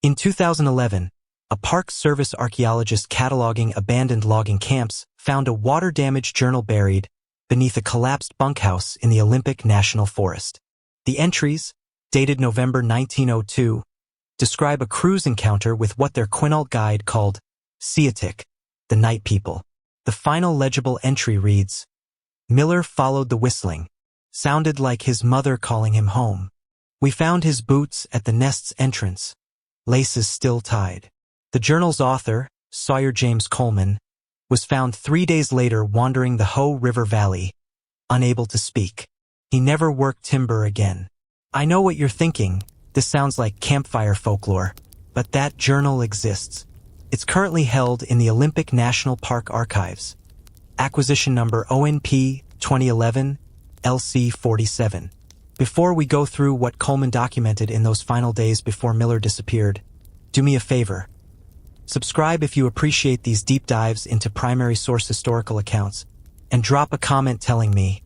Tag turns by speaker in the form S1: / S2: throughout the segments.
S1: In 2011, a Park Service archaeologist cataloging abandoned logging camps found a water-damaged journal buried beneath a collapsed bunkhouse in the Olympic National Forest. The entries, dated November 1902, describe a cruise encounter with what their Quinault guide called Seeahtik, the night people. The final legible entry reads, "Miller followed the whistling. Sounded like his mother calling him home. We found his boots at the nest's entrance. Laces still tied." The journal's author, Sawyer James Coleman, was found 3 days later wandering the Hoh River Valley, unable to speak. He never worked timber again. I know what you're thinking. This sounds like campfire folklore, but that journal exists. It's currently held in the Olympic National Park Archives. Acquisition number ONP 2011 LC 47. Before we go through what Coleman documented in those final days before Miller disappeared, do me a favor. Subscribe if you appreciate these deep dives into primary source historical accounts, and drop a comment telling me,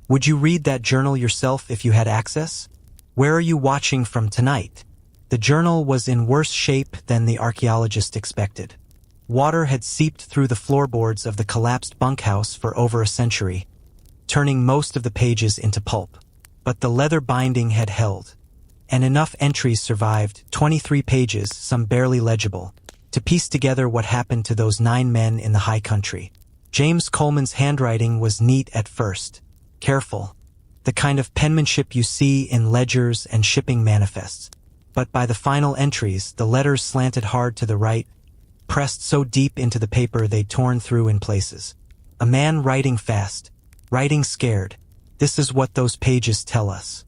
S1: would you read that journal yourself if you had access? Where are you watching from tonight? The journal was in worse shape than the archaeologist expected. Water had seeped through the floorboards of the collapsed bunkhouse for over a century, turning most of the pages into pulp. But the leather binding had held, and enough entries survived, 23 pages, some barely legible, to piece together what happened to those 9 men in the high country. James Coleman's handwriting was neat at first, careful, the kind of penmanship you see in ledgers and shipping manifests. But by the final entries, the letters slanted hard to the right, pressed so deep into the paper they'd torn through in places. A man writing fast, writing scared. This is what those pages tell us.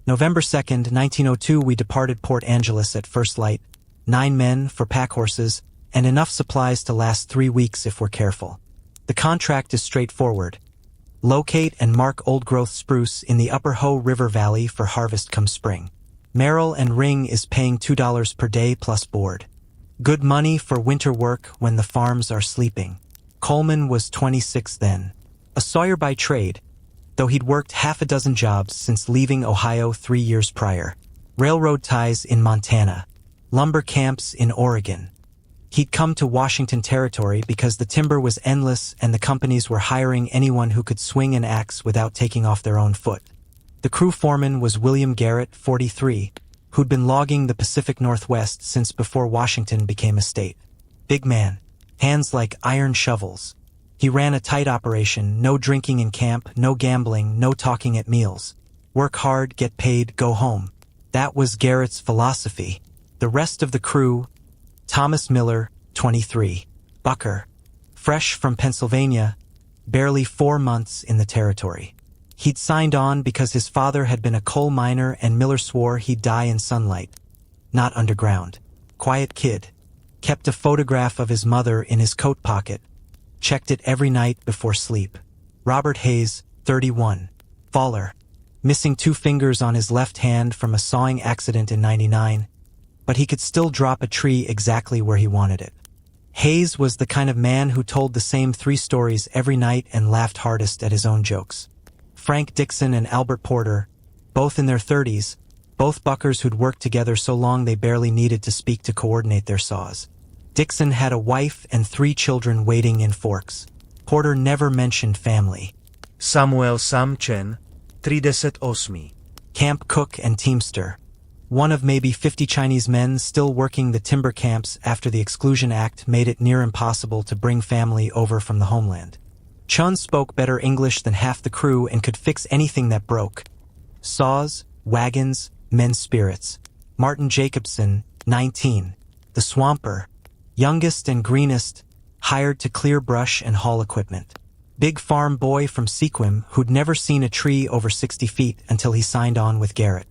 S1: November 2nd, 1902, we departed Port Angeles at first light, 9 men, 4 pack horses, and enough supplies to last 3 weeks if we're careful. The contract is straightforward. Locate and mark old-growth spruce in the upper Hoh River Valley for harvest come spring. Merrill Ring is paying $2 per day plus board. Good money for winter work when the farms are sleeping. Coleman was 26 then. A sawyer by trade, though he'd worked half a dozen jobs since leaving Ohio 3 years prior. Railroad ties in Montana. Lumber camps in Oregon. He'd come to Washington Territory because the timber was endless and the companies were hiring anyone who could swing an axe without taking off their own foot. The crew foreman was William Garrett, 43, who'd been logging the Pacific Northwest since before Washington became a state. Big man, hands like iron shovels. He ran a tight operation, no drinking in camp, no gambling, no talking at meals. Work hard, get paid, go home. That was Garrett's philosophy. The rest of the crew, Thomas Miller, 23, Bucker, fresh from Pennsylvania, barely 4 months in the territory. He'd signed on because his father had been a coal miner and Miller swore he'd die in sunlight, not underground. Quiet kid. Kept a photograph of his mother in his coat pocket. Checked it every night before sleep. Robert Hayes, 31, faller, missing 2 fingers on his left hand from a sawing accident in '99, but he could still drop a tree exactly where he wanted it. Hayes was the kind of man who told the same 3 stories every night and laughed hardest at his own jokes. Frank Dixon and Albert Porter, both in their 30s, both buckers who'd worked together so long they barely needed to speak to coordinate their saws. Dixon had a wife and 3 children waiting in Forks. Porter never mentioned family.
S2: Samuel Samchen, 38.
S1: Camp cook and teamster. One of maybe 50 Chinese men still working the timber camps after the Exclusion Act made it near impossible to bring family over from the homeland. Chun spoke better English than half the crew and could fix anything that broke. Saws, wagons, men's spirits. Martin Jacobson, 19, the swamper, youngest and greenest, hired to clear brush and haul equipment. Big farm boy from Sequim who'd never seen a tree over 60 feet until he signed on with Garrett.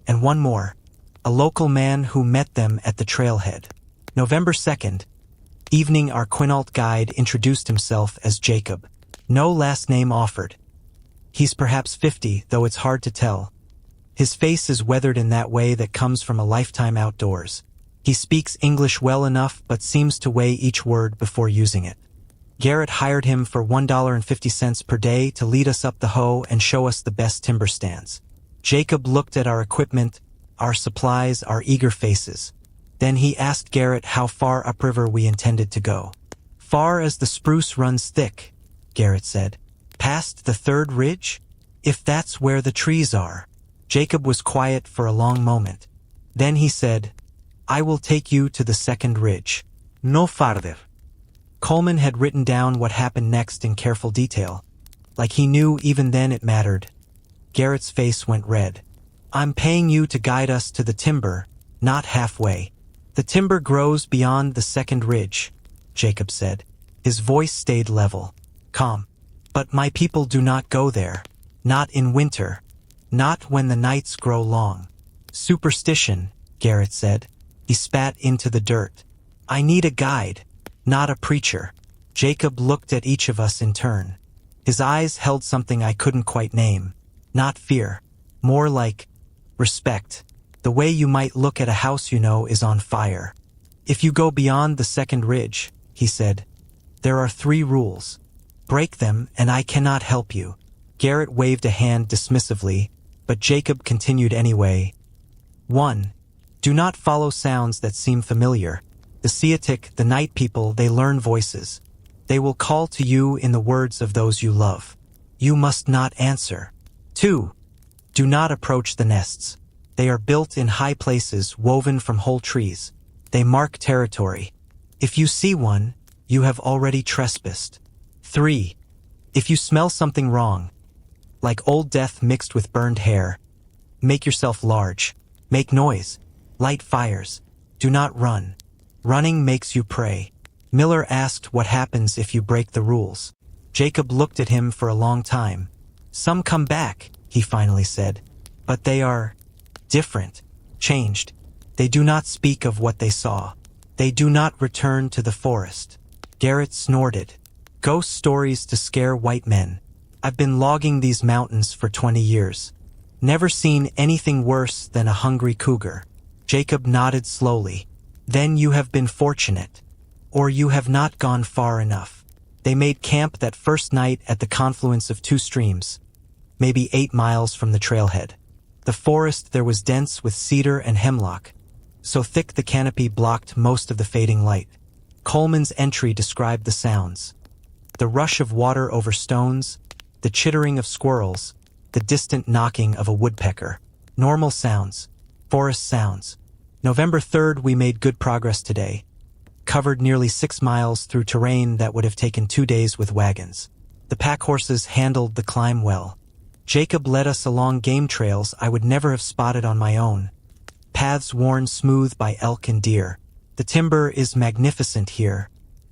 S1: And one more, a local man who met them at the trailhead. November 2nd, evening, our Quinault guide introduced himself as Jacob. No last name offered. He's perhaps 50, though it's hard to tell. His face is weathered in that way that comes from a lifetime outdoors. He speaks English well enough but seems to weigh each word before using it. Garrett hired him for $1.50 per day to lead us up the Hoh and show us the best timber stands. Jacob looked at our equipment, our supplies, our eager faces. Then he asked Garrett how far upriver we intended to go. Far as the spruce runs thick, Garrett said. Past the third ridge? If that's where the trees are. Jacob was quiet for a long moment. Then he said, I will take you to the second ridge. No farther. Coleman had written down what happened next in careful detail. Like he knew even then it mattered. Garrett's face went red. I'm paying you to guide us to the timber, not halfway. The timber grows beyond the second ridge, Jacob said. His voice stayed level, calm. But my people do not go there. Not in winter. Not when the nights grow long. Superstition, Garrett said. He spat into the dirt. I need a guide, not a preacher. Jacob looked at each of us in turn. His eyes held something I couldn't quite name. Not fear. More like respect. The way you might look at a house you know is on fire. If you go beyond the second ridge, he said, there are 3 rules. Break them and I cannot help you. Garrett waved a hand dismissively, but Jacob continued anyway. 1. Do not follow sounds that seem familiar. The Seeahtik, the night people, they learn voices. They will call to you in the words of those you love. You must not answer. 2. Do not approach the nests. They are built in high places woven from whole trees. They mark territory. If you see one, you have already trespassed. 3. If you smell something wrong, like old death mixed with burned hair, make yourself large. Make noise. Light fires. Do not run. Running makes you prey. Miller asked what happens if you break the rules. Jacob looked at him for a long time. Some come back, he finally said. But they are different, changed. They do not speak of what they saw. They do not return to the forest. Garrett snorted. Ghost stories to scare white men. I've been logging these mountains for 20 years. Never seen anything worse than a hungry cougar. Jacob nodded slowly. Then you have been fortunate. Or you have not gone far enough. They made camp that first night at the confluence of 2 streams, maybe 8 miles from the trailhead. The forest there was dense with cedar and hemlock, so thick the canopy blocked most of the fading light. Coleman's entry described the sounds. The rush of water over stones, the chittering of squirrels, the distant knocking of a woodpecker. Normal sounds. Forest sounds. November 3rd, we made good progress today. Covered nearly 6 miles through terrain that would have taken 2 days with wagons. The pack horses handled the climb well. Jacob led us along game trails I would never have spotted on my own. Paths worn smooth by elk and deer. The timber is magnificent here.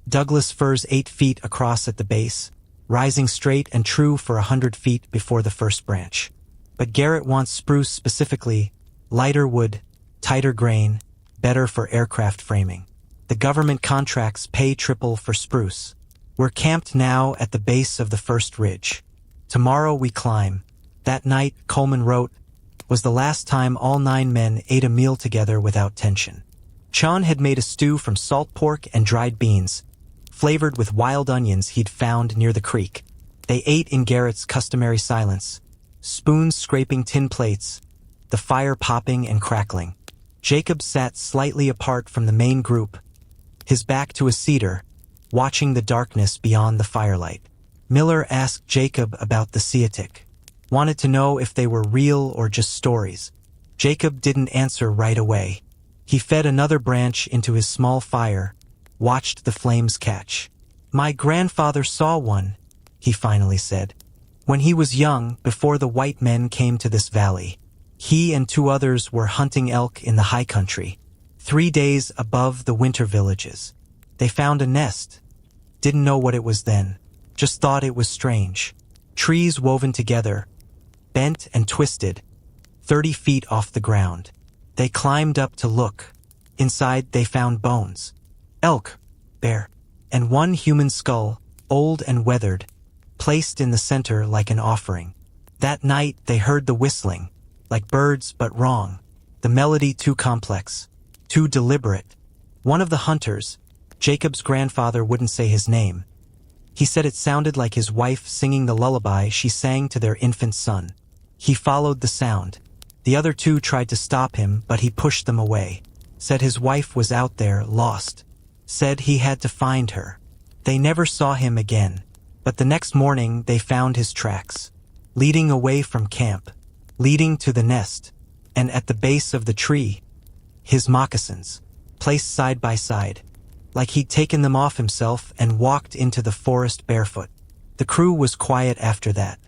S1: Douglas firs 8 feet across at the base, rising straight and true for 100 feet before the first branch. But Garrett wants spruce specifically, lighter wood, tighter grain, better for aircraft framing. The government contracts pay triple for spruce. We're camped now at the base of the first ridge. Tomorrow we climb. That night, Coleman wrote, was the last time all 9 men ate a meal together without tension. Chon had made a stew from salt pork and dried beans, flavored with wild onions he'd found near the creek. They ate in Garrett's customary silence, spoons scraping tin plates, the fire popping and crackling. Jacob sat slightly apart from the main group, his back to a cedar, watching the darkness beyond the firelight. Miller asked Jacob about the Seeahtik. Wanted to know if they were real or just stories. Jacob didn't answer right away. He fed another branch into his small fire, watched the flames catch. My grandfather saw one, he finally said. When he was young, before the white men came to this valley. He and 2 others were hunting elk in the high country, 3 days above the winter villages. They found a nest. Didn't know what it was then. Just thought it was strange. Trees woven together, bent and twisted, 30 feet off the ground. They climbed up to look. Inside they found bones. Elk, bear, and 1 human skull, old and weathered, placed in the center like an offering. That night they heard the whistling, like birds but wrong. The melody too complex, too deliberate. One of the hunters, Jacob's grandfather, wouldn't say his name. He said it sounded like his wife singing the lullaby she sang to their infant son. He followed the sound. The other 2 tried to stop him, but he pushed them away. Said his wife was out there, lost. Said he had to find her. They never saw him again, but the next morning they found his tracks, leading away from camp, leading to the nest, and at the base of the tree, his moccasins, placed side by side, like he'd taken them off himself and walked into the forest barefoot. The crew was quiet after that.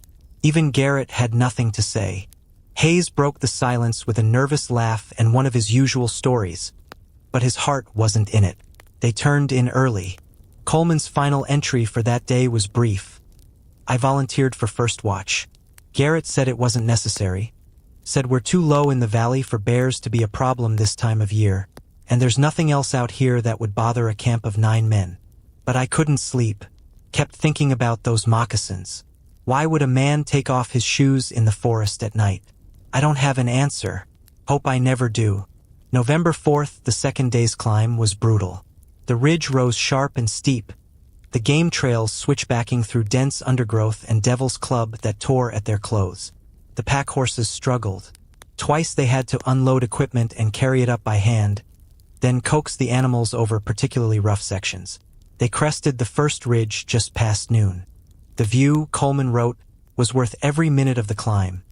S1: Even Garrett had nothing to say. Hayes broke the silence with a nervous laugh and one of his usual stories, but his heart wasn't in it. They turned in early. Coleman's final entry for that day was brief. I volunteered for first watch. Garrett said it wasn't necessary. Said we're too low in the valley for bears to be a problem this time of year, and there's nothing else out here that would bother a camp of 9 men. But I couldn't sleep. Kept thinking about those moccasins. Why would a man take off his shoes in the forest at night? I don't have an answer. Hope I never do. November 4th, the second day's climb, was brutal. The ridge rose sharp and steep, the game trails switchbacking through dense undergrowth and devil's club that tore at their clothes. The pack horses struggled. Twice they had to unload equipment and carry it up by hand, then coax the animals over particularly rough sections. They crested the first ridge just past noon. The view, Coleman wrote, was worth every minute of the climb.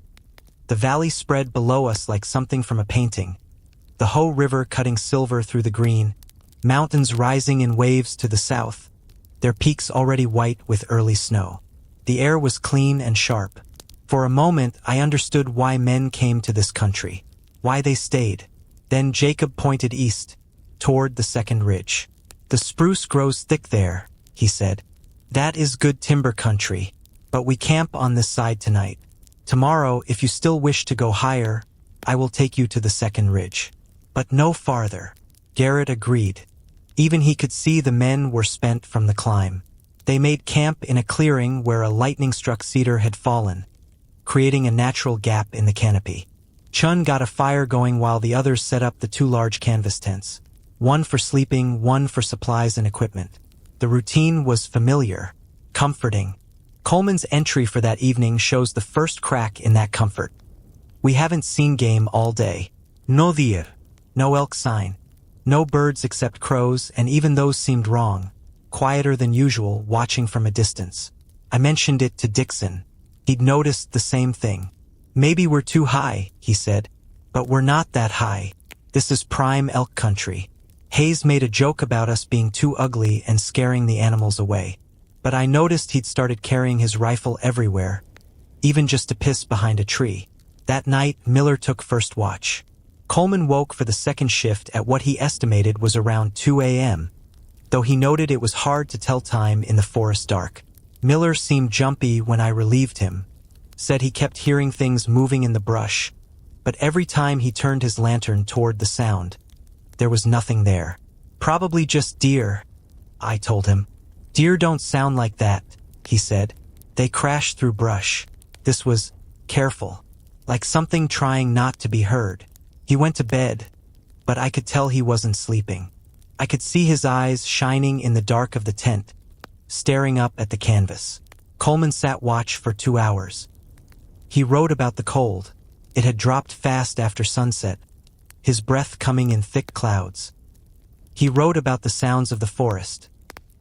S1: The valley spread below us like something from a painting, the Hoh River cutting silver through the green, mountains rising in waves to the south, their peaks already white with early snow. The air was clean and sharp. For a moment, I understood why men came to this country, why they stayed. Then Jacob pointed east, toward the second ridge. The spruce grows thick there, he said. That is good timber country, but we camp on this side tonight. Tomorrow, if you still wish to go higher, I will take you to the second ridge. But no farther. Garrett agreed. Even he could see the men were spent from the climb. They made camp in a clearing where a lightning-struck cedar had fallen, creating a natural gap in the canopy. Chun got a fire going while the others set up the 2 large canvas tents, one for sleeping, one for supplies and equipment. The routine was familiar, comforting. Coleman's entry for that evening shows the first crack in that comfort. We haven't seen game all day. No deer. No elk sign. No birds except crows, and even those seemed wrong, quieter than usual, watching from a distance. I mentioned it to Dixon. He'd noticed the same thing. Maybe we're too high, he said. But we're not that high. This is prime elk country. Hayes made a joke about us being too ugly and scaring the animals away. But I noticed he'd started carrying his rifle everywhere, even just to piss behind a tree. That night, Miller took first watch. Coleman woke for the second shift at what he estimated was around 2 a.m., though he noted it was hard to tell time in the forest dark. Miller seemed jumpy when I relieved him, said he kept hearing things moving in the brush, but every time he turned his lantern toward the sound, there was nothing there. Probably just deer, I told him. Deer don't sound like that, he said. They crash through brush. This was careful, like something trying not to be heard. He went to bed, but I could tell he wasn't sleeping. I could see his eyes shining in the dark of the tent, staring up at the canvas. Coleman sat watch for 2 hours. He wrote about the cold. It had dropped fast after sunset, his breath coming in thick clouds. He wrote about the sounds of the forest.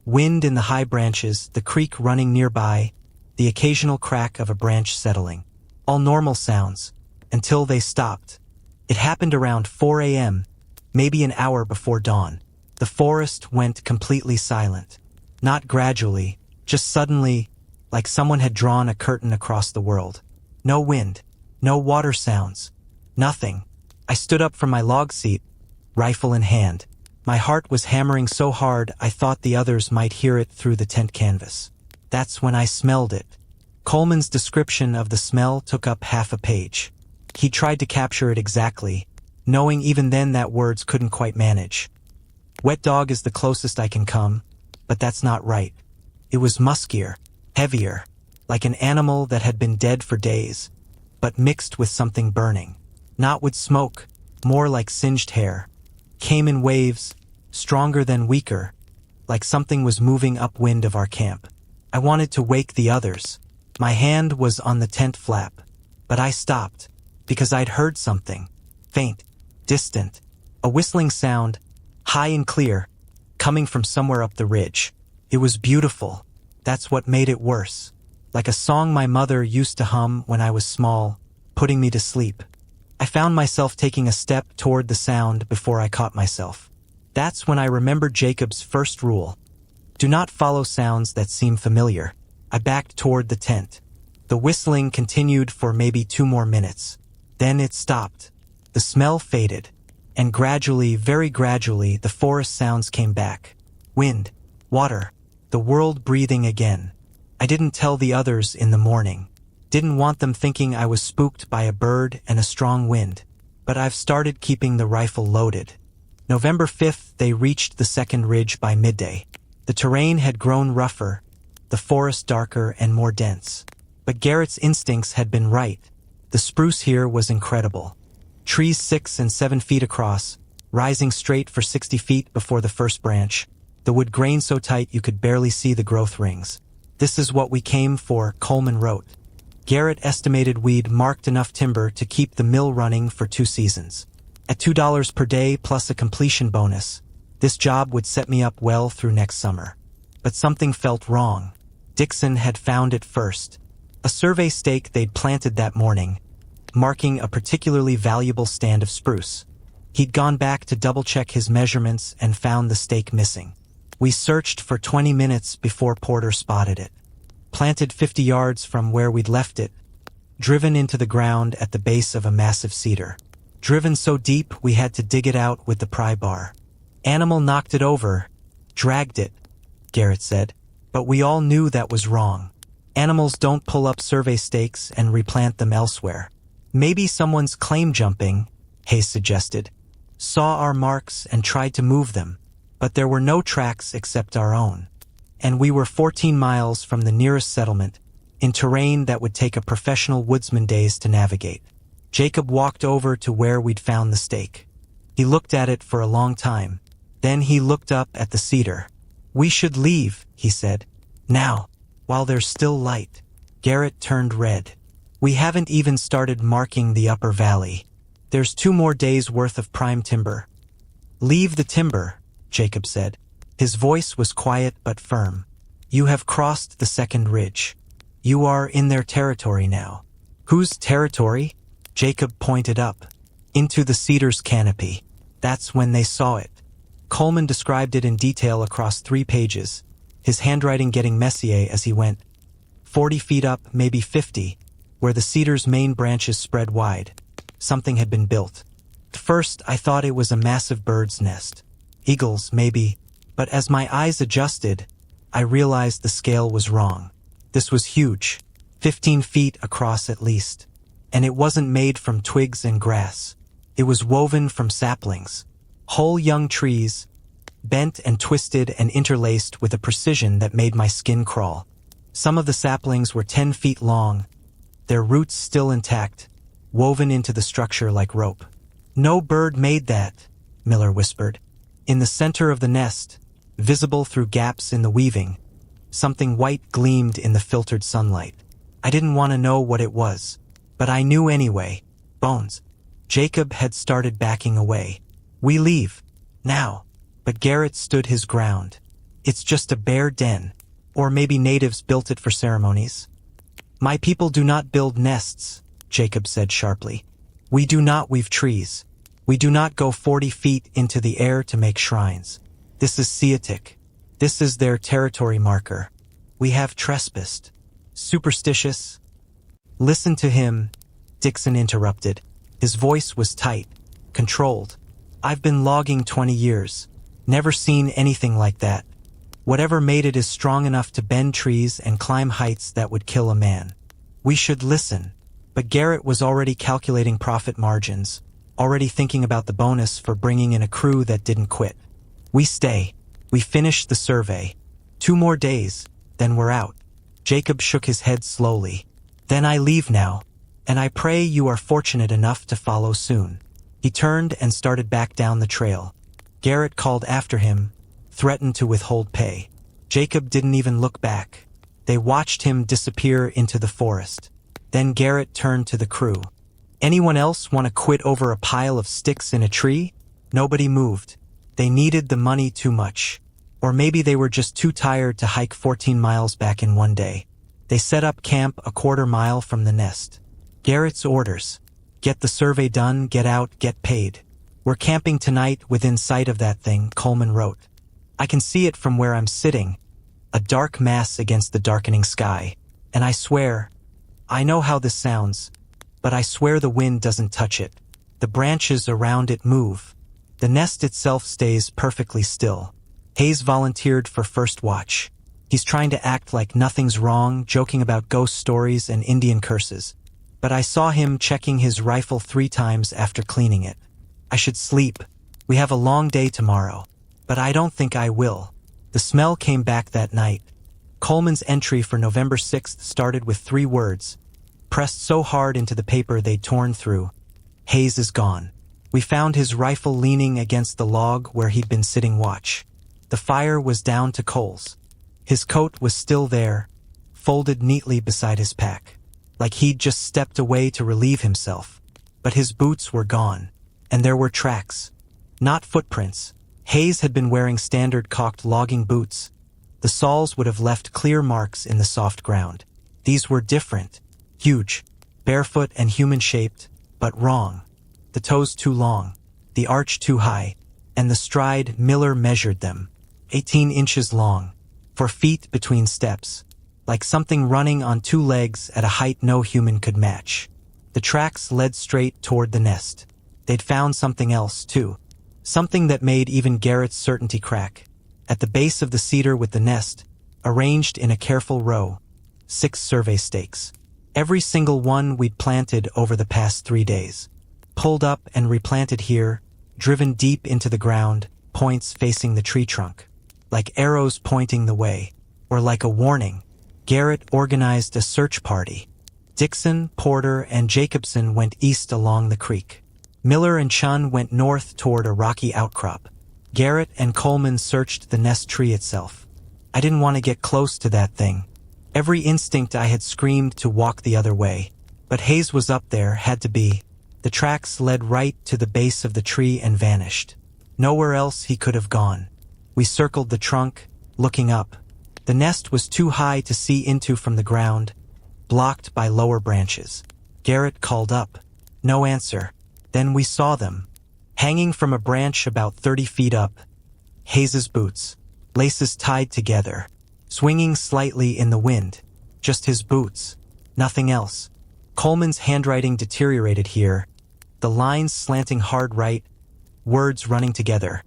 S1: Wind in the high branches, the creek running nearby, the occasional crack of a branch settling. All normal sounds, until they stopped. It happened around 4 a.m., maybe an hour before dawn. The forest went completely silent. Not gradually, just suddenly, like someone had drawn a curtain across the world. No wind, no water sounds, nothing. I stood up from my log seat, rifle in hand. My heart was hammering so hard I thought the others might hear it through the tent canvas. That's when I smelled it. Coleman's description of the smell took up half a page. He tried to capture it exactly, knowing even then that words couldn't quite manage. Wet dog is the closest I can come, but that's not right. It was muskier, heavier, like an animal that had been dead for days, but mixed with something burning. Not with smoke, more like singed hair. Came in waves, stronger than weaker, like something was moving upwind of our camp. I wanted to wake the others. My hand was on the tent flap, but I stopped, because I'd heard something, faint, distant, A whistling sound, high and clear, coming from somewhere up the ridge. It was beautiful. That's what made it worse. Like a song my mother used to hum when I was small, putting me to sleep. I found myself taking a step toward the sound before I caught myself. That's when I remembered Jacob's first rule. Do not follow sounds that seem familiar. I backed toward the tent. The whistling continued for maybe 2 more minutes. Then it stopped. The smell faded. And gradually, very gradually, the forest sounds came back. Wind, water, the world breathing again. I didn't tell the others in the morning. Didn't want them thinking I was spooked by a bird and a strong wind. But I've started keeping the rifle loaded. November 5th, they reached the second ridge by midday. The terrain had grown rougher, the forest darker and more dense. But Garrett's instincts had been right. The spruce here was incredible. Trees 6 and 7 feet across, rising straight for 60 feet before the first branch. The wood grained so tight you could barely see the growth rings. This is what we came for, Coleman wrote. Garrett estimated we'd marked enough timber to keep the mill running for 2 seasons. At $2 per day plus a completion bonus, this job would set me up well through next summer. But something felt wrong. Dixon had found it first. A survey stake they'd planted that morning, marking a particularly valuable stand of spruce. He'd gone back to double-check his measurements and found the stake missing. We searched for 20 minutes before Porter spotted it. Planted 50 yards from where we'd left it, driven into the ground at the base of a massive cedar. Driven so deep we had to dig it out with the pry bar. Animal knocked it over, dragged it, Garrett said. But we all knew that was wrong. Animals don't pull up survey stakes and replant them elsewhere. Maybe someone's claim jumping, Hayes suggested. Saw our marks and tried to move them, but there were no tracks except our own. And we were 14 miles from the nearest settlement, in terrain that would take a professional woodsman days to navigate. Jacob walked over to where we'd found the stake. He looked at it for a long time. Then he looked up at the cedar. We should leave, he said. Now, while there's still light. Garrett turned red. We haven't even started marking the upper valley. There's 2 more days' worth of prime timber. Leave the timber, Jacob said. His voice was quiet but firm. You have crossed the second ridge. You are in their territory now. Whose territory? Jacob pointed up. Into the cedar's canopy. That's when they saw it. Coleman described it in detail across 3 pages, his handwriting getting messier as he went. 40 feet up, maybe 50, where the cedar's main branches spread wide. Something had been built. At first, I thought it was a massive bird's nest. Eagles, maybe. But as my eyes adjusted, I realized the scale was wrong. This was huge, 15 feet across at least. And it wasn't made from twigs and grass. It was woven from saplings. Whole young trees, bent and twisted and interlaced with a precision that made my skin crawl. Some of the saplings were 10 feet long, their roots still intact, woven into the structure like rope. No bird made that, Miller whispered. In the center of the nest, visible through gaps in the weaving, something white gleamed in the filtered sunlight. I didn't want to know what it was, but I knew anyway. Bones. Jacob had started backing away. We leave. Now. But Garrett stood his ground. It's just a bear den. Or maybe natives built it for ceremonies. My people do not build nests, Jacob said sharply. We do not weave trees. We do not go 40 feet into the air to make shrines. This is Seeahtik. This is their territory marker. We have trespassed. Superstitious. Listen to him, Dixon interrupted. His voice was tight, controlled. I've been logging 20 years. Never seen anything like that. Whatever made it is strong enough to bend trees and climb heights that would kill a man. We should listen. But Garrett was already calculating profit margins, already thinking about the bonus for bringing in a crew that didn't quit. We stay. We finish the survey. 2 more days, then we're out. Jacob shook his head slowly. Then I leave now, and I pray you are fortunate enough to follow soon. He turned and started back down the trail. Garrett called after him, threatened to withhold pay. Jacob didn't even look back. They watched him disappear into the forest. Then Garrett turned to the crew. Anyone else want to quit over a pile of sticks in a tree? Nobody moved. They needed the money too much. Or maybe they were just too tired to hike 14 miles back in one day. They set up camp a quarter-mile from the nest. Garrett's orders. Get the survey done, get out, get paid. We're camping tonight within sight of that thing, Coleman wrote. I can see it from where I'm sitting. A dark mass against the darkening sky. And I swear, I know how this sounds, but I swear the wind doesn't touch it. The branches around it move. The nest itself stays perfectly still. Hayes volunteered for first watch. He's trying to act like nothing's wrong, joking about ghost stories and Indian curses. But I saw him checking his rifle 3 times after cleaning it. I should sleep. We have a long day tomorrow. But I don't think I will. The smell came back that night. Coleman's entry for November 6th started with 3 words, pressed so hard into the paper they'd torn through. Hayes is gone. We found his rifle leaning against the log where he'd been sitting watch. The fire was down to coals. His coat was still there, folded neatly beside his pack, like he'd just stepped away to relieve himself. But his boots were gone, and there were tracks. Not footprints. Hayes had been wearing standard caulked logging boots. The soles would have left clear marks in the soft ground. These were different, huge, barefoot and human-shaped, but wrong. The toes too long, the arch too high, and the stride Miller measured them, 18 inches long, 4 feet between steps, like something running on 2 legs at a height no human could match. The tracks led straight toward the nest. They'd found something else, too. Something that made even Garrett's certainty crack. At the base of the cedar with the nest, arranged in a careful row, 6 survey stakes. Every single one we'd planted over the past 3 days. Pulled up and replanted here, driven deep into the ground, points facing the tree trunk. Like arrows pointing the way, or like a warning. Garrett organized a search party. Dixon, Porter, and Jacobson went east along the creek. Miller and Chun went north toward a rocky outcrop. Garrett and Coleman searched the nest tree itself. I didn't want to get close to that thing. Every instinct I had screamed to walk the other way. But Hayes was up there, had to be. The tracks led right to the base of the tree and vanished. Nowhere else he could have gone. We circled the trunk, looking up. The nest was too high to see into from the ground, blocked by lower branches. Garrett called up. No answer. Then we saw them. Hanging from a branch about 30 feet up. Hayes's boots, laces tied together, swinging slightly in the wind. Just his boots. Nothing else. Coleman's handwriting deteriorated here. The lines slanting hard right, words running together.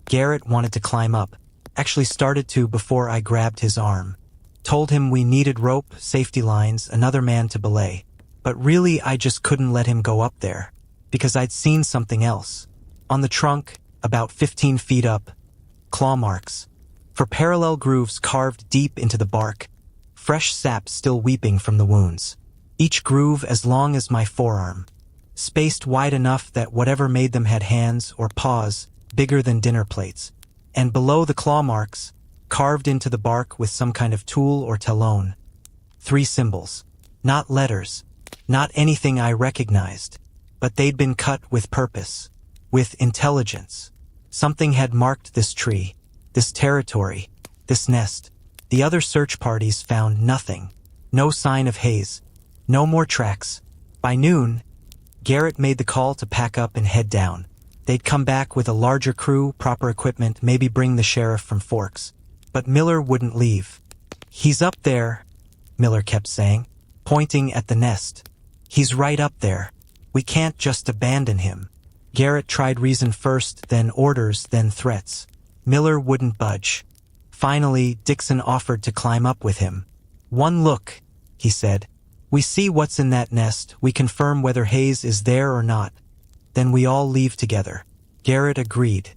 S1: Garrett wanted to climb up. Actually started to before I grabbed his arm. Told him we needed rope, safety lines, another man to belay. But really I just couldn't let him go up there. Because I'd seen something else. On the trunk, about 15 feet up, claw marks. For parallel grooves carved deep into the bark, fresh sap still weeping from the wounds. Each groove as long as my forearm. Spaced wide enough that whatever made them had hands or paws bigger than dinner plates. And below the claw marks, carved into the bark with some kind of tool or talon. 3 symbols. Not letters. Not anything I recognized. But they'd been cut with purpose, with intelligence. Something had marked this tree, this territory, this nest. The other search parties found nothing. No sign of Hayes. No more tracks. By noon, Garrett made the call to pack up and head down. They'd come back with a larger crew, proper equipment, maybe bring the sheriff from Forks. But Miller wouldn't leave. He's up there, Miller kept saying, pointing at the nest. He's right up there. We can't just abandon him. Garrett tried reason first, then orders, then threats. Miller wouldn't budge. Finally, Dixon offered to climb up with him. "One look," he said. "We see what's in that nest, we confirm whether Hayes is there or not. Then we all leave together." Garrett agreed.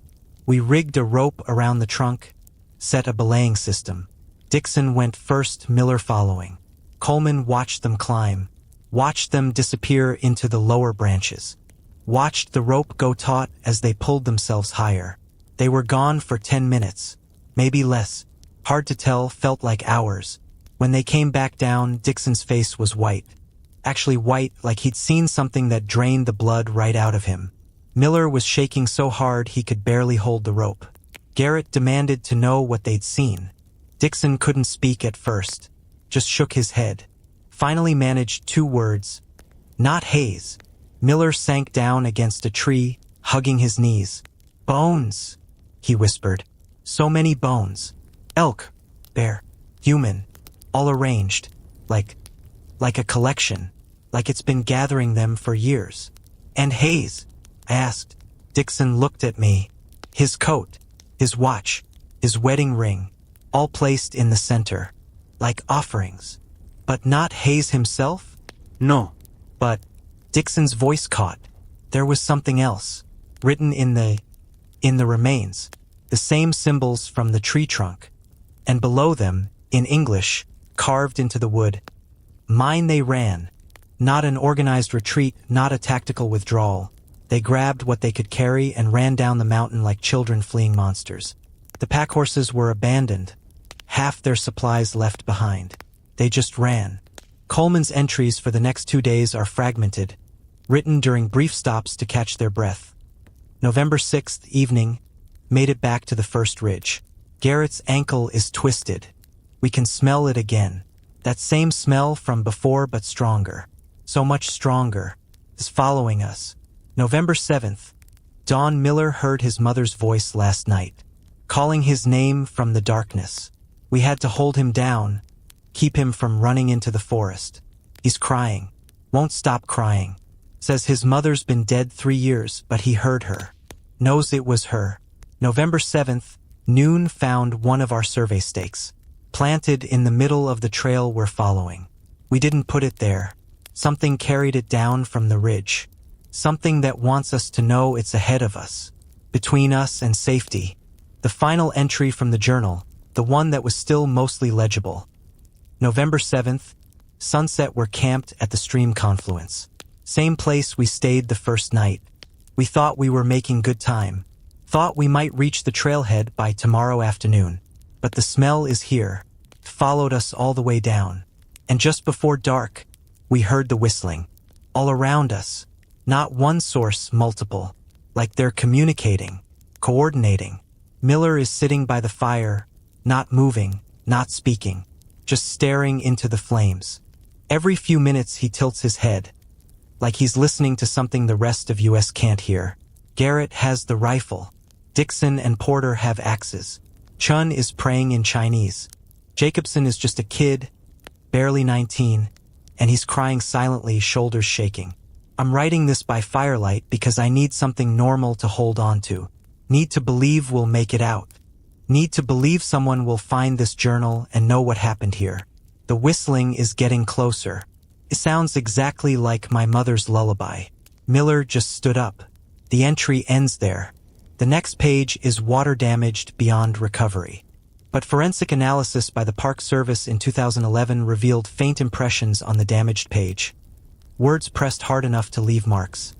S1: We rigged a rope around the trunk, set a belaying system. Dixon went first, Miller following. Coleman watched them climb. Watched them disappear into the lower branches. Watched the rope go taut as they pulled themselves higher. They were gone for 10 minutes. Maybe less. Hard to tell, felt like hours. When they came back down, Dixon's face was white. Actually white, like he'd seen something that drained the blood right out of him. Miller was shaking so hard he could barely hold the rope. Garrett demanded to know what they'd seen. Dixon couldn't speak at first, just shook his head. Finally managed 2 words. Not Hayes. Miller sank down against a tree, hugging his knees. Bones, he whispered. So many bones. Elk, bear, human, all arranged, like a collection, like it's been gathering them for years. And Hayes? I asked. Dixon looked at me. His coat, his watch, his wedding ring, all placed in the center, like offerings. But not Hayes himself?
S2: No.
S1: But Dixon's voice caught. There was something else, written in the remains, the same symbols from the tree trunk. And below them, in English, carved into the wood, mine they ran. Not an organized retreat, not a tactical withdrawal. They grabbed what they could carry and ran down the mountain like children fleeing monsters. The pack horses were abandoned, half their supplies left behind. They just ran. Coleman's entries for the next 2 days are fragmented, written during brief stops to catch their breath. November 6th evening, made it back to the first ridge. Garrett's ankle is twisted. We can smell it again. That same smell from before, but stronger. So much stronger. Is following us. November 7th. Don Miller heard his mother's voice last night, calling his name from the darkness. We had to hold him down, keep him from running into the forest. He's crying. Won't stop crying. Says his mother's been dead 3 years, but he heard her. Knows it was her. November 7th, noon, found one of our survey stakes, planted in the middle of the trail we're following. We didn't put it there. Something carried it down from the ridge. Something that wants us to know it's ahead of us, between us and safety. The final entry from the journal, the one that was still mostly legible. November 7th, sunset, we're camped at the stream confluence. Same place we stayed the first night. We thought we were making good time. Thought we might reach the trailhead by tomorrow afternoon. But the smell is here. It followed us all the way down. And just before dark, we heard the whistling. All around us. Not one source, multiple. Like they're communicating, coordinating. Miller is sitting by the fire, not moving, not speaking, just staring into the flames. Every few minutes he tilts his head, like he's listening to something the rest of US can't hear. Garrett has the rifle. Dixon and Porter have axes. Chun is praying in Chinese. Jacobson is just a kid, barely 19, and he's crying silently, shoulders shaking. I'm writing this by firelight because I need something normal to hold on to. Need to believe we'll make it out. Need to believe someone will find this journal and know what happened here. The whistling is getting closer. It sounds exactly like my mother's lullaby. Miller just stood up. The entry ends there. The next page is water damaged beyond recovery. But forensic analysis by the Park Service in 2011 revealed faint impressions on the damaged page. Words pressed hard enough to leave marks.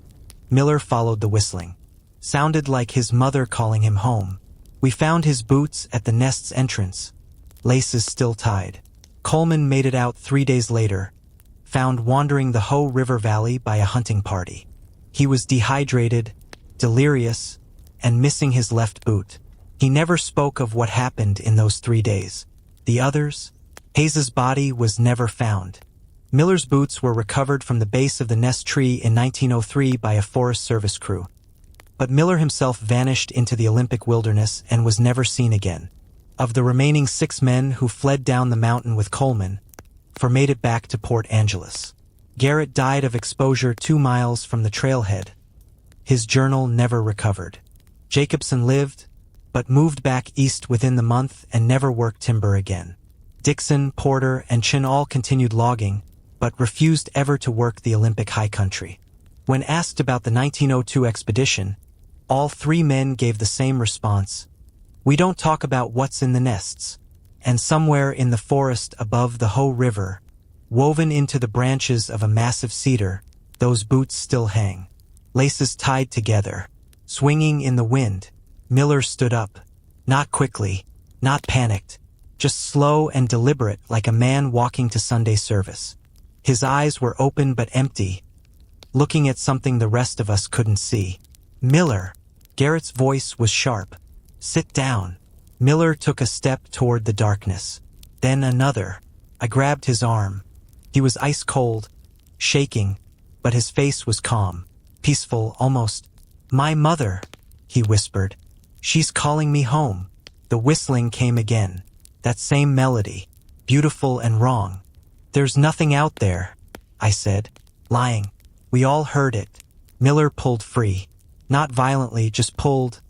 S1: Miller followed the whistling. Sounded like his mother calling him home. We found his boots at the nest's entrance. Laces still tied. Coleman made it out 3 days later. Found wandering the Hoh River Valley by a hunting party. He was dehydrated, delirious, and missing his left boot. He never spoke of what happened in those 3 days. The others? Hayes's body was never found. Miller's boots were recovered from the base of the nest tree in 1903 by a Forest Service crew. But Miller himself vanished into the Olympic wilderness and was never seen again. Of the remaining 6 men who fled down the mountain with Coleman, 4 made it back to Port Angeles. Garrett died of exposure 2 miles from the trailhead. His journal never recovered. Jacobson lived, but moved back east within the month and never worked timber again. Dixon, Porter, and Chin all continued logging, but refused ever to work the Olympic high country. When asked about the 1902 expedition, all 3 men gave the same response. We don't talk about what's in the nests. And somewhere in the forest above the Hoh River, woven into the branches of a massive cedar, those boots still hang. Laces tied together, swinging in the wind. Miller stood up. Not quickly, not panicked, just slow and deliberate, like a man walking to Sunday service. His eyes were open but empty, looking at something the rest of us couldn't see. Miller. Garrett's voice was sharp. Sit down. Miller took a step toward the darkness. Then another. I grabbed his arm. He was ice cold, shaking, but his face was calm, peaceful almost. My mother, he whispered. She's calling me home. The whistling came again. That same melody, beautiful and wrong. There's nothing out there, I said, lying. We all heard it. Miller pulled free. Not violently, just pulled,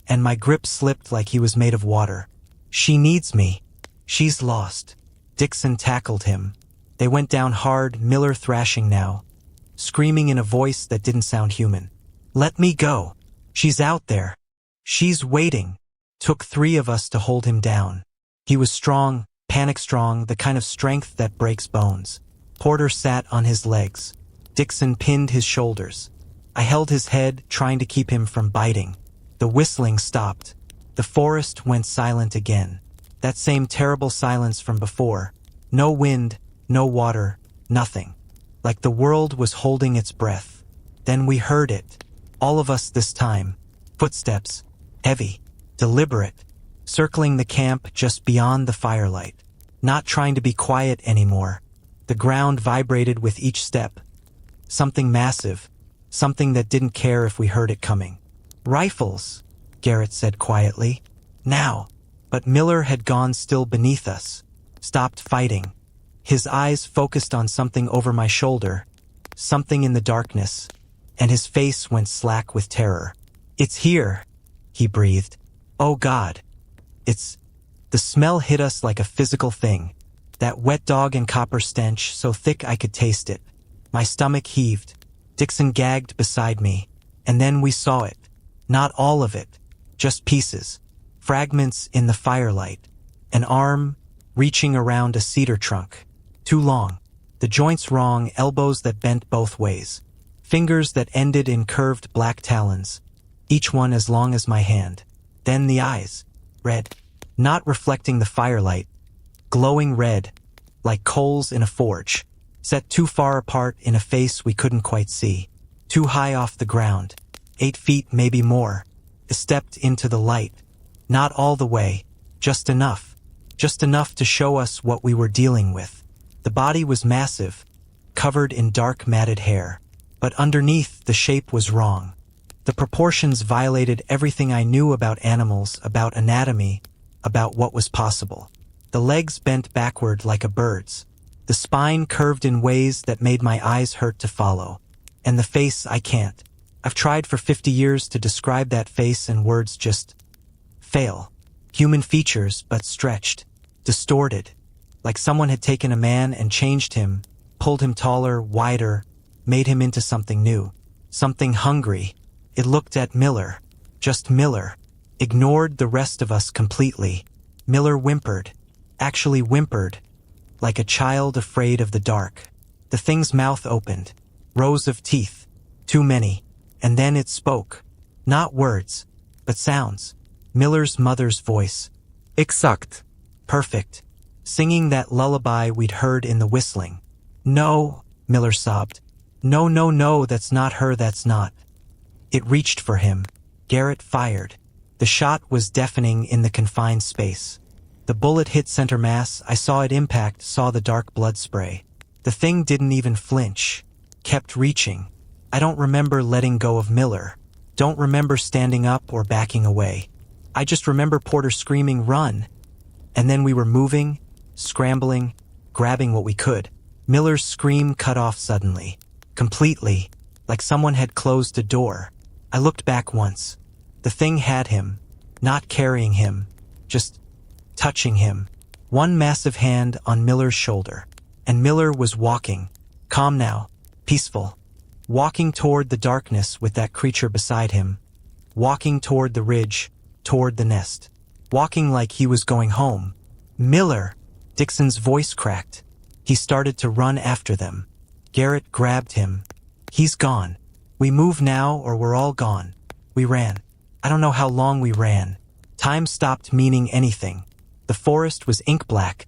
S1: and my grip slipped like he was made of water. She needs me. She's lost. Dixon tackled him. They went down hard, Miller thrashing now, screaming in a voice that didn't sound human. Let me go. She's out there. She's waiting. Took 3 of us to hold him down. He was strong, panic strong, the kind of strength that breaks bones. Porter sat on his legs. Dixon pinned his shoulders. I held his head, trying to keep him from biting. The whistling stopped. The forest went silent again. That same terrible silence from before. No wind, no water, nothing. Like the world was holding its breath. Then we heard it. All of us this time. Footsteps. Heavy. Deliberate. Circling the camp just beyond the firelight. Not trying to be quiet anymore. The ground vibrated with each step. Something massive. Something that didn't care if we heard it coming. Rifles, Garrett said quietly. Now. But Miller had gone still beneath us. Stopped fighting. His eyes focused on something over my shoulder. Something in the darkness. And his face went slack with terror. It's here, he breathed. Oh God. The smell hit us like a physical thing. That wet dog and copper stench, so thick I could taste it. My stomach heaved. Dixon gagged beside me. And then we saw it. Not all of it. Just pieces. Fragments in the firelight. An arm reaching around a cedar trunk. Too long. The joints wrong, elbows that bent both ways. Fingers that ended in curved black talons. Each one as long as my hand. Then the eyes. Red. Not reflecting the firelight. Glowing red. Like coals in a forge. Set too far apart in a face we couldn't quite see. Too high off the ground. 8 feet, maybe more. I stepped into the light. Not all the way. Just enough. Just enough to show us what we were dealing with. The body was massive. Covered in dark matted hair. But underneath, the shape was wrong. The proportions violated everything I knew about animals, about anatomy, about what was possible. The legs bent backward like a bird's. The spine curved in ways that made my eyes hurt to follow. And the face, I can't. I've tried for 50 years to describe that face and words just fail. Human features, but stretched, distorted. Like someone had taken a man and changed him, pulled him taller, wider, made him into something new. Something hungry. It looked at Miller. Just Miller. Ignored the rest of us completely. Miller whimpered. Actually whimpered. Like a child afraid of the dark. The thing's mouth opened. Rows of teeth. Too many. And then it spoke. Not words, but sounds. Miller's mother's voice. Exakt. Perfect. Singing that lullaby we'd heard in the whistling. No, Miller sobbed. No, no, no, that's not her, that's not. It reached for him. Garrett fired. The shot was deafening in the confined space. The bullet hit center mass, I saw it impact, saw the dark blood spray. The thing didn't even flinch. Kept reaching. I don't remember letting go of Miller. Don't remember standing up or backing away. I just remember Porter screaming, run. And then we were moving, scrambling, grabbing what we could. Miller's scream cut off suddenly. Completely. Like someone had closed a door. I looked back once. The thing had him. Not carrying him. Just touching him. One massive hand on Miller's shoulder. And Miller was walking. Calm now. Peaceful. Walking toward the darkness with that creature beside him. Walking toward the ridge. Toward the nest. Walking like he was going home. Miller! Dixon's voice cracked. He started to run after them. Garrett grabbed him. He's gone. We move now or we're all gone. We ran. I don't know how long we ran. Time stopped meaning anything. The forest was ink black.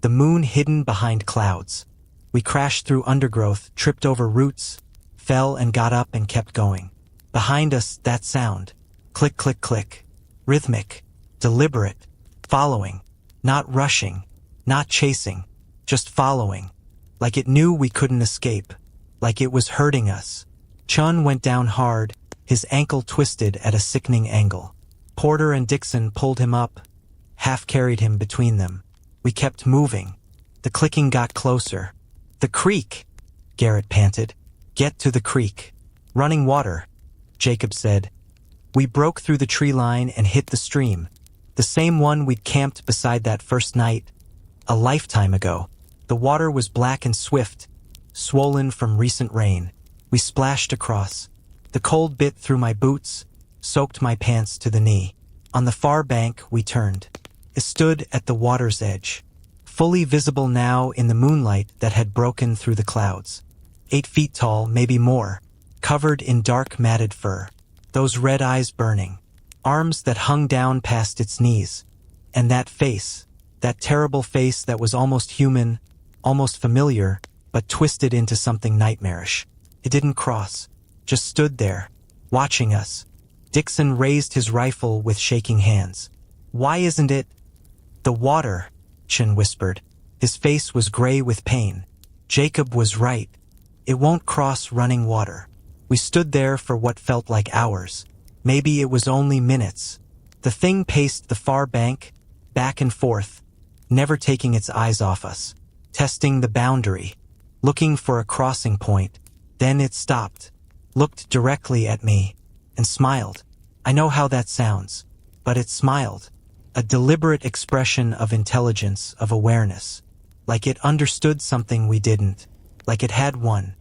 S1: The moon hidden behind clouds. We crashed through undergrowth, tripped over roots, fell and got up and kept going. Behind us, that sound. Click, click, click. Rhythmic. Deliberate. Following. Not rushing. Not chasing. Just following. Like it knew we couldn't escape. Like it was hurting us. Chun went down hard, his ankle twisted at a sickening angle. Porter and Dixon pulled him up, half-carried him between them. We kept moving. The clicking got closer. "The creek!" Garrett panted. "Get to the creek." "Running water," Jacob said. We broke through the tree line and hit the stream. The same one we'd camped beside that first night, a lifetime ago. The water was black and swift, swollen from recent rain. We splashed across. The cold bit through my boots, soaked my pants to the knee. On the far bank, we turned. It stood at the water's edge, fully visible now in the moonlight that had broken through the clouds. 8 feet tall, maybe more, covered in dark matted fur. Those red eyes burning, arms that hung down past its knees. And that face, that terrible face that was almost human, almost familiar, but twisted into something nightmarish. It didn't cross, just stood there, watching us. Dixon raised his rifle with shaking hands. "Why isn't it?" "The water," Chin whispered. His face was gray with pain. Jacob was right. It won't cross running water. We stood there for what felt like hours. Maybe it was only minutes. The thing paced the far bank, back and forth, never taking its eyes off us, testing the boundary, looking for a crossing point. Then it stopped, looked directly at me, and smiled. I know how that sounds, but it smiled. A deliberate expression of intelligence, of awareness. Like it understood something we didn't. Like it had one.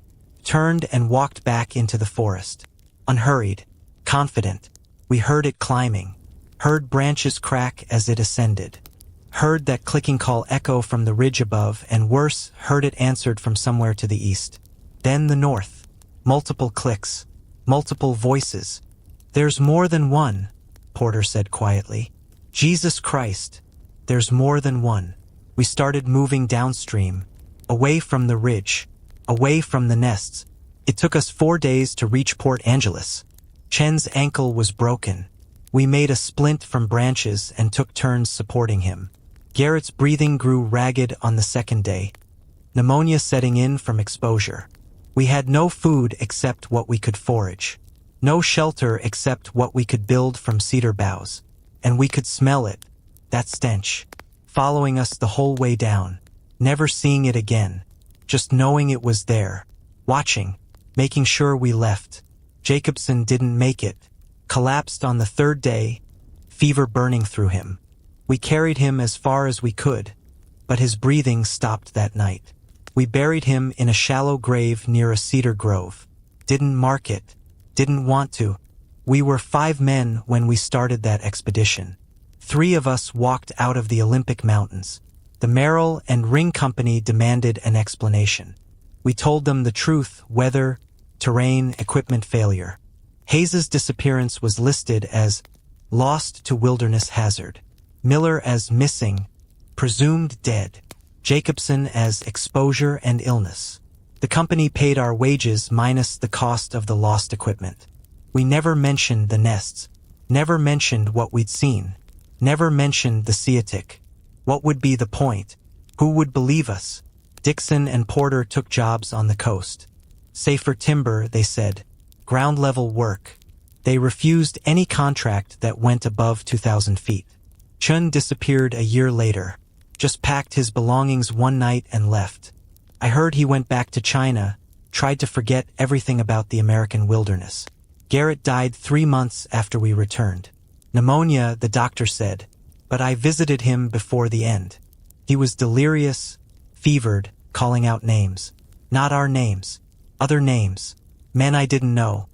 S1: Turned and walked back into the forest. Unhurried, confident. We heard it climbing. Heard branches crack as it ascended. Heard that clicking call echo from the ridge above, and worse, heard it answered from somewhere to the east. Then the north. Multiple clicks. Multiple voices. "There's more than one," Porter said quietly. "Jesus Christ, there's more than one." We started moving downstream, away from the ridge, away from the nests. It took us 4 days to reach Port Angeles. Chen's ankle was broken. We made a splint from branches and took turns supporting him. Garrett's breathing grew ragged on the second day, pneumonia setting in from exposure. We had no food except what we could forage. No shelter except what we could build from cedar boughs. And we could smell it, that stench, following us the whole way down, never seeing it again, just knowing it was there, watching, making sure we left. Jacobson didn't make it, collapsed on the 3rd day, fever burning through him. We carried him as far as we could, but his breathing stopped that night. We buried him in a shallow grave near a cedar grove. Didn't mark it, didn't want to. We were 5 men when we started that expedition. 3 of us walked out of the Olympic Mountains. The Merrill Ring Company demanded an explanation. We told them the truth: weather, terrain, equipment failure. Hayes's disappearance was listed as lost to wilderness hazard. Miller as missing, presumed dead. Jacobson as exposure and illness. The company paid our wages minus the cost of the lost equipment. We never mentioned the nests, never mentioned what we'd seen, never mentioned the Seeahtik. What would be the point? Who would believe us? Dixon and Porter took jobs on the coast. Safer timber, they said. Ground-level work. They refused any contract that went above 2,000 feet. Chun disappeared a year later, just packed his belongings one night and left. I heard he went back to China, tried to forget everything about the American wilderness. Garrett died 3 months after we returned. Pneumonia, the doctor said, but I visited him before the end. He was delirious, fevered, calling out names. Not our names. Other names. Men I didn't know.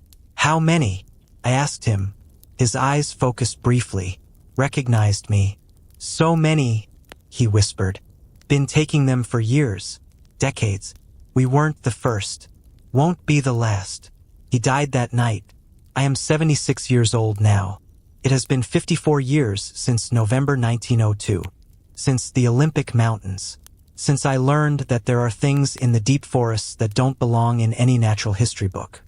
S1: "How many?" I asked him. His eyes focused briefly. Recognized me. "So many," he whispered. "Been taking them for years. Decades. We weren't the first. Won't be the last." He died that night. I am 76 years old now. It has been 54 years since November 1902. Since the Olympic Mountains. Since I learned that there are things in the deep forests that don't belong in any natural history book.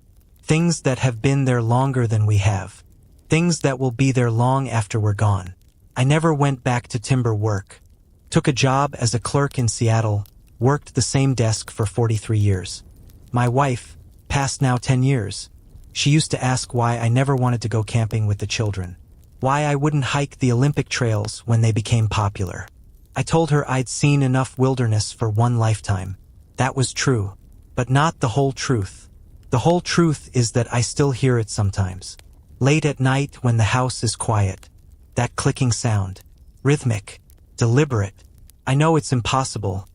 S1: Things that have been there longer than we have. Things that will be there long after we're gone. I never went back to timber work. Took a job as a clerk in Seattle, worked the same desk for 43 years. My wife, past now 10 years, she used to ask why I never wanted to go camping with the children. Why I wouldn't hike the Olympic trails when they became popular. I told her I'd seen enough wilderness for one lifetime. That was true, but not the whole truth. The whole truth is that I still hear it sometimes. Late at night when the house is quiet. That clicking sound. Rhythmic. Deliberate. I know it's impossible.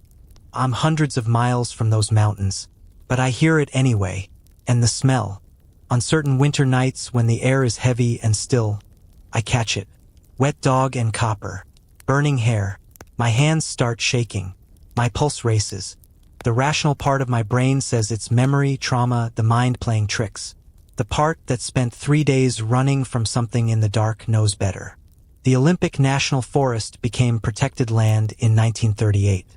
S1: I'm hundreds of miles from those mountains, but I hear it anyway. And the smell. On certain winter nights when the air is heavy and still, I catch it. Wet dog and copper. Burning hair. My hands start shaking. My pulse races. The rational part of my brain says it's memory, trauma, the mind playing tricks. The part that spent 3 days running from something in the dark knows better. The Olympic National Forest became protected land in 1938.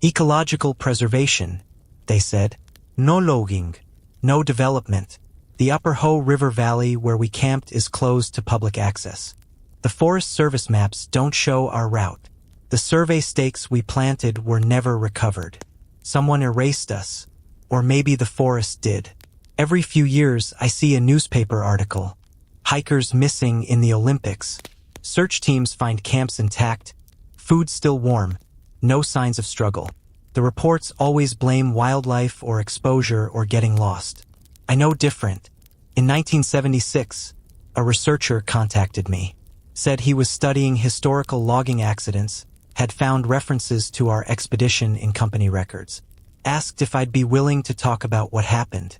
S1: Ecological preservation, they said. No logging. No development. The upper Hoh River Valley where we camped is closed to public access. The Forest Service maps don't show our route. The survey stakes we planted were never recovered. Someone erased us. Or maybe the forest did. Every few years I see a newspaper article. Hikers missing in the Olympics. Search teams find camps intact. Food still warm. No signs of struggle. The reports always blame wildlife or exposure or getting lost. I know different. In 1976, a researcher contacted me. Said he was studying historical logging accidents, had found references to our expedition in company records. Asked if I'd be willing to talk about what happened.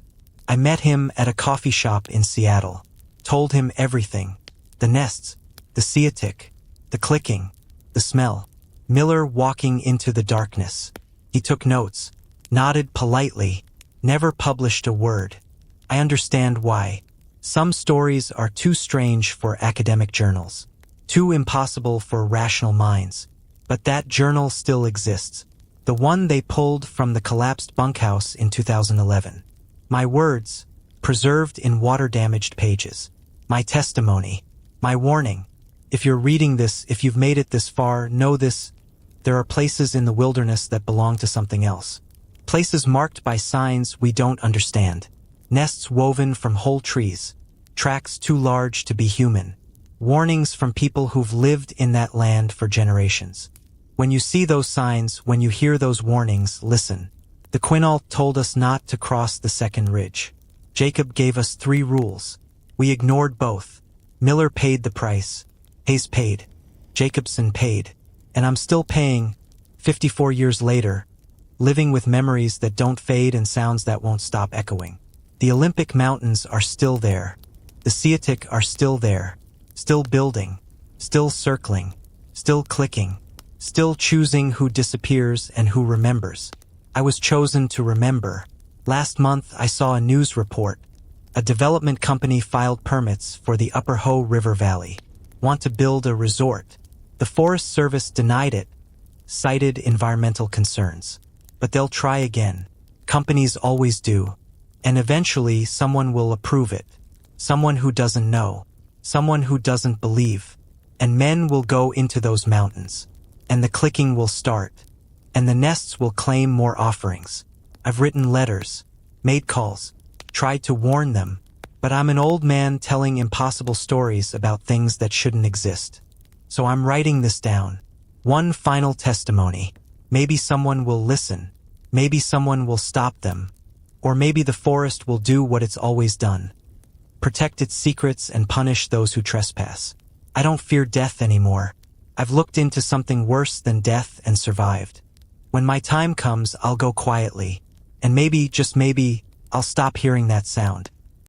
S1: I met him at a coffee shop in Seattle. Told him everything. The nests, the Seeahtik, the clicking, the smell. Miller walking into the darkness. He took notes, nodded politely, never published a word. I understand why. Some stories are too strange for academic journals, too impossible for rational minds. But that journal still exists. The one they pulled from the collapsed bunkhouse in 2011. My words, preserved in water-damaged pages. My testimony. My warning. If you're reading this, if you've made it this far, know this. There are places in the wilderness that belong to something else. Places marked by signs we don't understand. Nests woven from whole trees. Tracks too large to be human. Warnings from people who've lived in that land for generations. When you see those signs, when you hear those warnings, listen. The Quinault told us not to cross the second ridge. Jacob gave us 3 rules. We ignored both. Miller paid the price. Hayes paid. Jacobson paid. And I'm still paying, 54 years later, living with memories that don't fade and sounds that won't stop echoing. The Olympic Mountains are still there. The Seeahtik are still there. Still building. Still circling. Still clicking. Still choosing who disappears and who remembers. I was chosen to remember. Last month I saw a news report. A development company filed permits for the upper Hoh River Valley. Want to build a resort. The Forest Service denied it. Cited environmental concerns. But they'll try again. Companies always do. And eventually someone will approve it. Someone who doesn't know. Someone who doesn't believe. And men will go into those mountains. And the clicking will start. And the nests will claim more offerings. I've written letters, made calls, tried to warn them, but I'm an old man telling impossible stories about things that shouldn't exist. So I'm writing this down. One final testimony. Maybe someone will listen. Maybe someone will stop them. Or maybe the forest will do what it's always done. Protect its secrets and punish those who trespass. I don't fear death anymore. I've looked into something worse than death and survived. When my time comes, I'll go quietly. And maybe, just maybe, I'll stop hearing that sound.